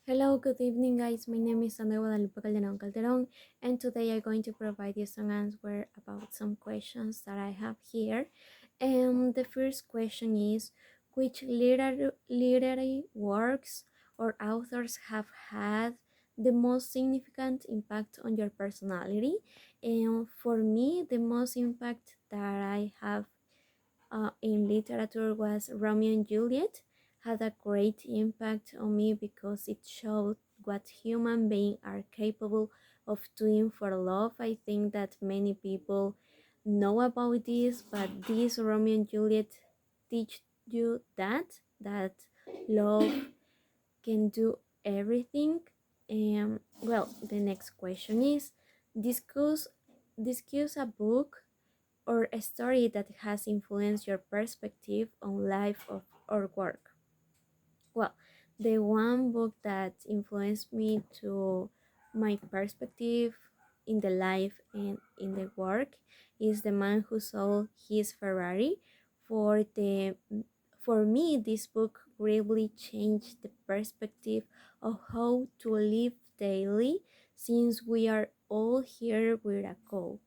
Hello, good evening, guys. My name is Sandra Guadalupe Calderon, and today I'm going to provide you some answer about some questions that I have here. And the first question is, which literary works or authors have had the most significant impact on your personality? And for me, the most impact that I have in literature was Romeo and Juliet had a great impact on me because it showed what human beings are capable of doing for love. I think that many people know about this, but this Romeo and Juliet teach you that love can do everything. And well, the next question is discuss discuss a book or a story that has influenced your perspective on life or work. Well, the one book that influenced me to my perspective in the life and in the work is The Man Who Sold His Ferrari. For the for me, this book really changed the perspective of how to live daily, since we are all here with a goal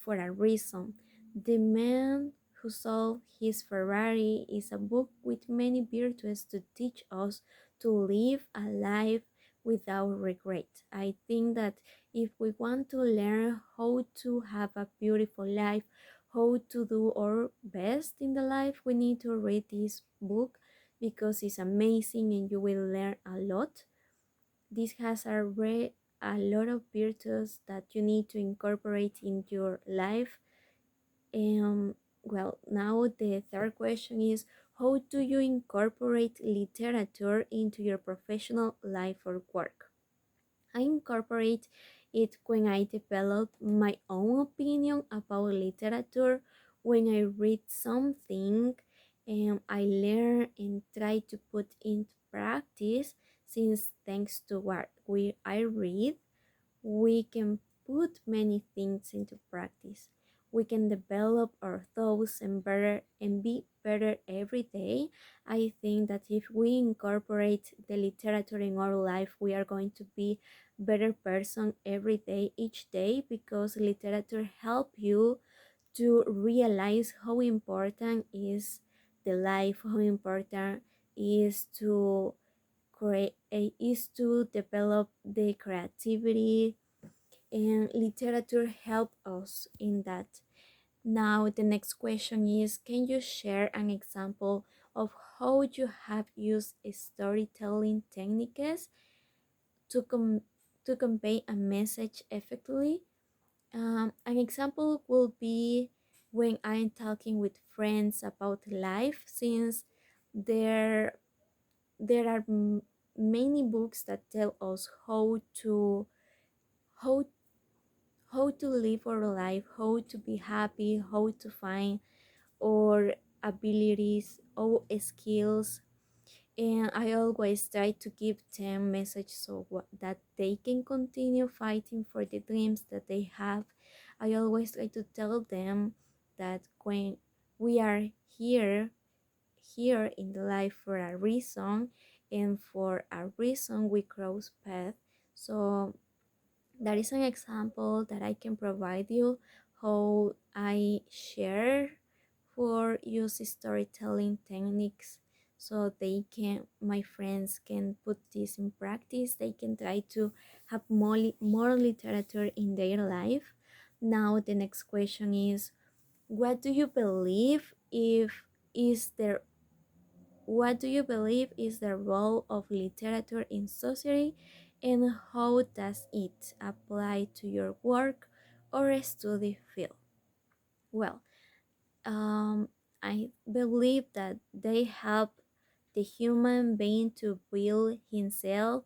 for a reason. The Man Who Sold His Ferrari is a book with many virtues to teach us to live a life without regret. I think that if we want to learn how to have a beautiful life, how to do our best in the life, we need to read this book because it's amazing and you will learn a lot. This has a lot of virtues that you need to incorporate in your life. Well, now the third question is, how do you incorporate literature into your professional life or work? I incorporate it when I develop my own opinion about literature, when I read something and I learn and try to put into practice, since thanks to what I read, we can put many things into practice. We can develop our thoughts and be better every day. I think that if we incorporate the literature in our life, we are going to be better person every day, each day, because literature help you to realize how important is the life, how important is to create is to develop the creativity, and literature help us in that. Now the next question is, can you share an example of how you have used storytelling techniques to to convey a message effectively? An example will be when I'm talking with friends about life, since there there are many books that tell us how how to live our life, how to be happy, how to find our abilities, our skills. And I always try to give them message so that they can continue fighting for the dreams that they have. I always try to tell them that when we are here in the life for a reason, and for a reason we cross path. So that is an example that I can provide you how I share for use storytelling techniques, so my friends can put this in practice. They can try to have more literature in their life. Now the next question is, what do you believe if is there what do you believe is the role of literature in society, and how does it apply to your work or study field? Well, um, I believe that they help the human being to build himself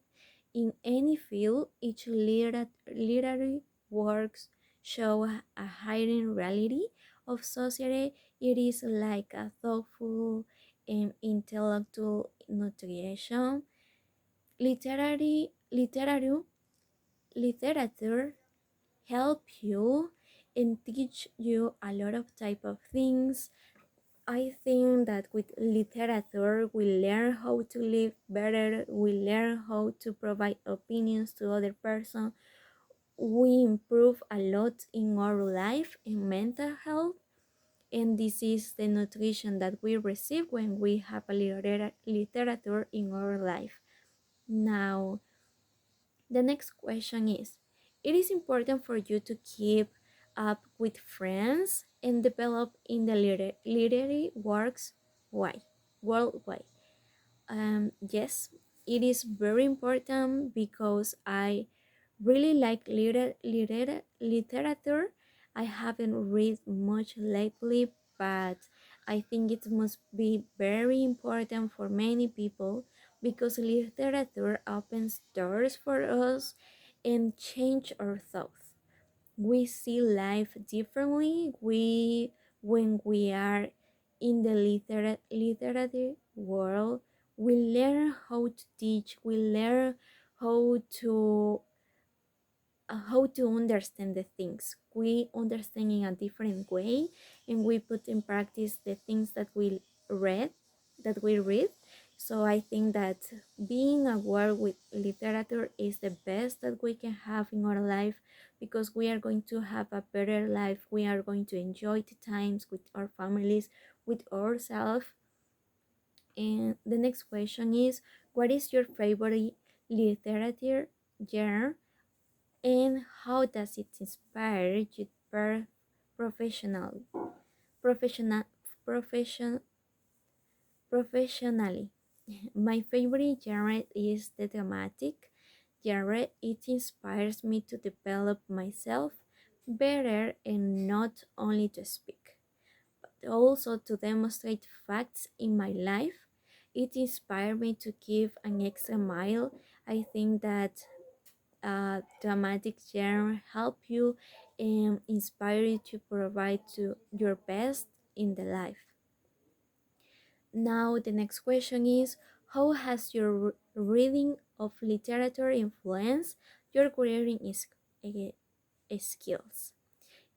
in any field. Each literary works show a hidden reality of society. It is like a thoughtful and intellectual nutrition. Literary literature literature help you and teach you a lot of type of things. I think that with literature, we learn how to live better, we learn how to provide opinions to other person, we improve a lot in our life and mental health, and this is the nutrition that we receive when we have a literature in our life. Now, the next question is, it is important for you to keep up with friends and develop in the literary works. Why? Worldwide. Yes, it is very important because I really like literature. I haven't read much lately, but I think it must be very important for many people because literature opens doors for us and change our thoughts. We see life differently. When we are in the literary world, we learn how to teach, we learn how to how to understand the things. We understand in a different way, and we put in practice the things read, that we read. So I think that being aware with literature is the best that we can have in our life because we are going to have a better life. We are going to enjoy the times with our families, with ourselves. And the next question is, what is your favorite literature genre, and how does it inspire you professional professional profession professionally? My favorite genre is the dramatic genre. It inspires me to develop myself better and not only to speak, but also to demonstrate facts in my life. It inspired me to give an extra mile. I think that dramatic genre help you and inspire you to provide to your best in the life. Now the next question is, how has your reading of literature influenced your creating skills?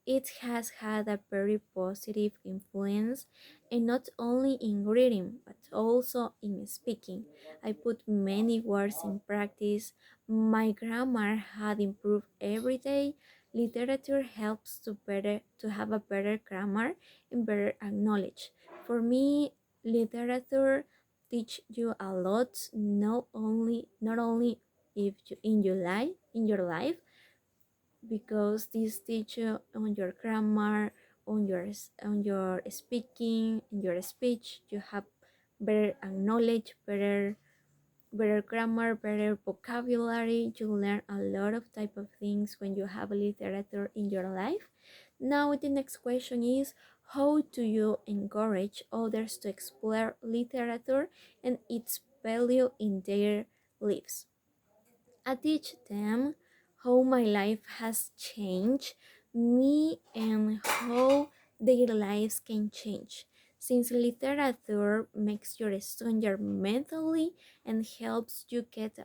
It has had a very positive influence, and not only in reading but also in speaking. I put many words in practice. My grammar had improved every day. Literature helps to have a better grammar and better knowledge. For me, literature teach you a lot, not only if you, in your life, because this teach you on your grammar, on your speaking, in your speech. You have better knowledge, better grammar, better vocabulary. You learn a lot of type of things when you have literature in your life. Now the next question is, how do you encourage others to explore literature and its value in their lives? I teach them how my life has changed me and how their lives can change. Since literature makes you stronger mentally and helps you get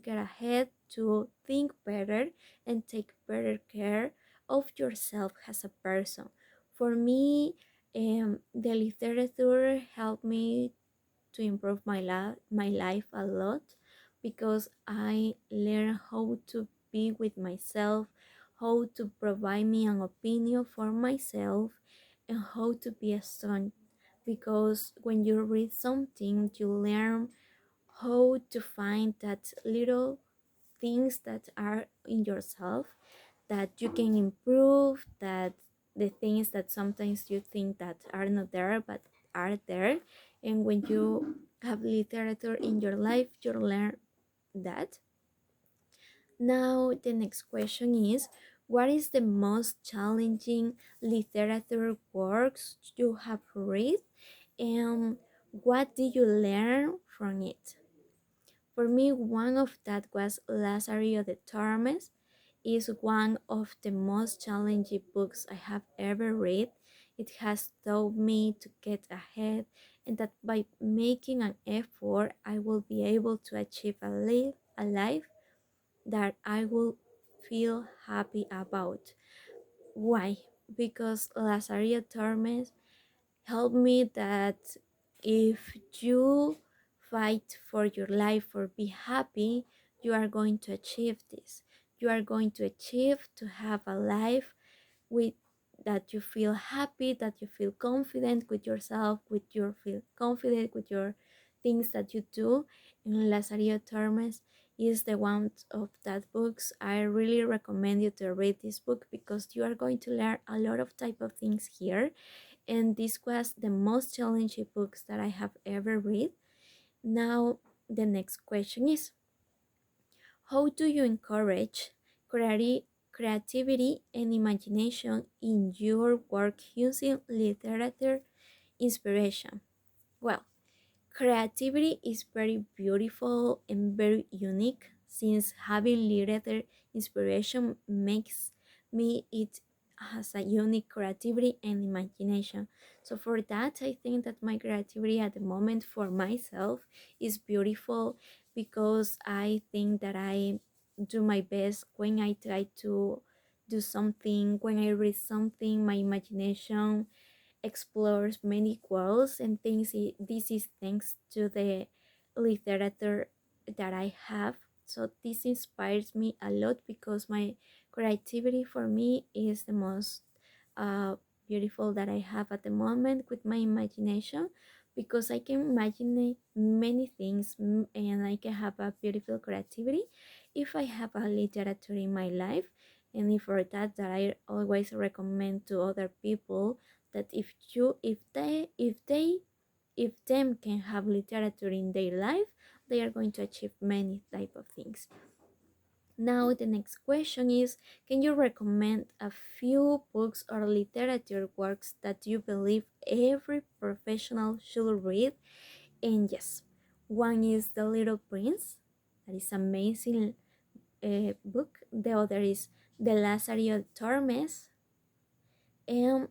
ahead to think better and take better care of yourself as a person. For me, the literature helped me to improve my life a lot because I learn how to be with myself, how to provide me an opinion for myself, and how to be strong. Because when you read something, you learn how to find that little things that are in yourself that you can improve, that the things that sometimes you think that are not there but are there. And when you have literature in your life, you learn that. Now the next question is, what is the most challenging literature works you have read, and what did you learn from it? For me, one of that was Lazarillo de Tormes. Is one of the most challenging books I have ever read. It has taught me to get ahead and that by making an effort, I will be able to achieve a life that I will feel happy about. Why? Because Lazarillo Tormes helped me that if you fight for your life or be happy, you are going to achieve this. You are going to achieve to have a life with that you feel happy, that you feel confident with yourself, with your feel confident with your things that you do. And Lazarillo Tormes is the one of that books. I really recommend you to read this book because you are going to learn a lot of type of things here. And this was the most challenging books that I have ever read. Now the next question is, how do you encourage creativity and imagination in your work using literature inspiration? Well, creativity is very beautiful and very unique since having literature inspiration makes me it has a unique creativity and imagination. So for that, I think that my creativity at the moment for myself is beautiful because I think that I do my best when I try to do something, when I read something, my imagination explores many worlds and things. This is thanks to the literature that I have. So this inspires me a lot because my creativity for me is the most uh, beautiful that I have at the moment with my imagination because I can imagine many things and I can have a beautiful creativity if I have a literature in my life. And for that I always recommend to other people that if them can have literature in their life, they are going to achieve many type of things. Now the next question is, can you recommend a few books or literature works that you believe every professional should read? And yes, one is The Little Prince, that is amazing book. The other is The Lazarillo Tormes, and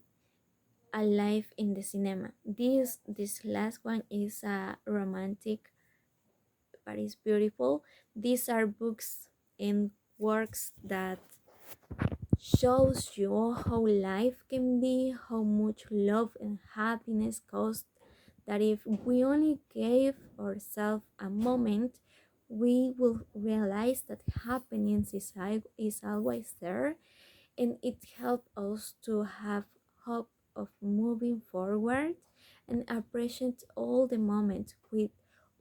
Alive in the Cinema. This last one is a romantic, but it's beautiful. These are books and works that shows you how life can be, how much love and happiness cost. That if we only gave ourselves a moment, we will realize that happiness is always there, and it helps us to have hope of moving forward and appreciate all the moments with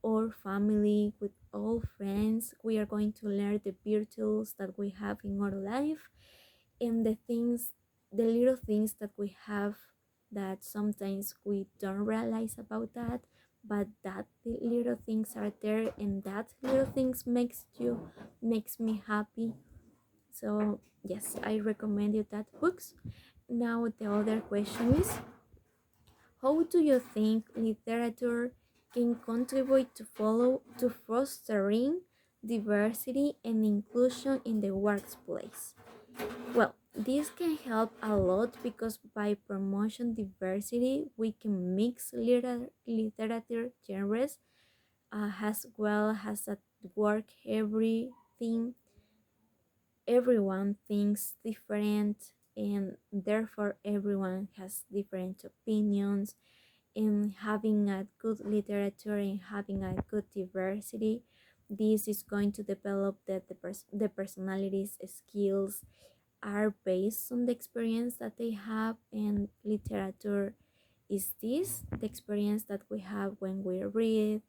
our family, with all friends. We are going to learn the virtues that we have in our life and the little things that we have that sometimes we don't realize about that, but that the little things are there and that little things makes me happy. So yes, I recommend you that books. Now the other question is, how do you think literature can contribute to fostering diversity and inclusion in the workplace? Well, this can help a lot because by promotion diversity, we can mix literature genres as well as at work. Everyone thinks different, and therefore everyone has different opinions. And having a good literature and having a good diversity, this is going to develop the personalities skills are based on the experience that they have. And literature is this the experience that we have when we read,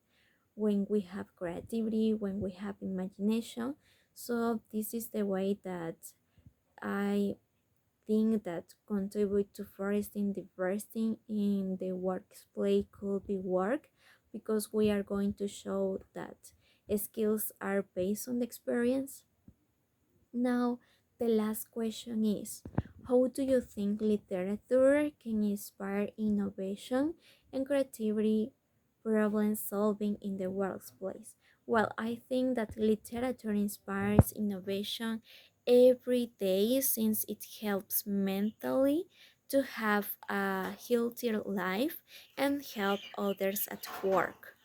when we have creativity, when we have imagination. So this is the way that I think that contribute to fostering diversity in the workplace could be work, because we are going to show that skills are based on the experience. Now the last question is, how do you think literature can inspire innovation and creativity, problem solving in the workplace? Well, I think that literature inspires innovation every day since it helps mentally to have a healthier life and help others at work.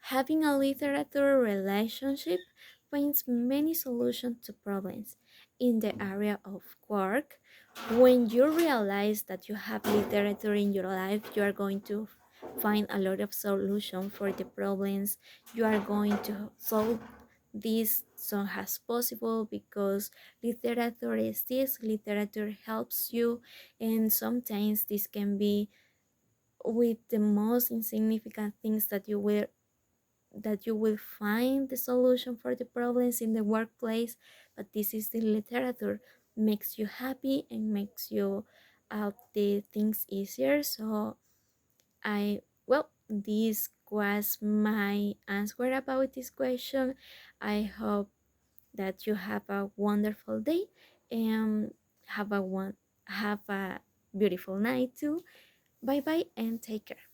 Having a literature relationship finds many solutions to problems. In the area of work, when you realize that you have literature in your life, you are going to find a lot of solutions for the problems. You are going to solve this soon as possible because literature is this, literature helps you, and sometimes this can be with the most insignificant things that you will find the solution for the problems in the workplace. But this is the literature makes you happy and makes you the things easier. So I well, this was my answer about this question. I hope that you have a wonderful day and have a beautiful night too. Bye bye and take care.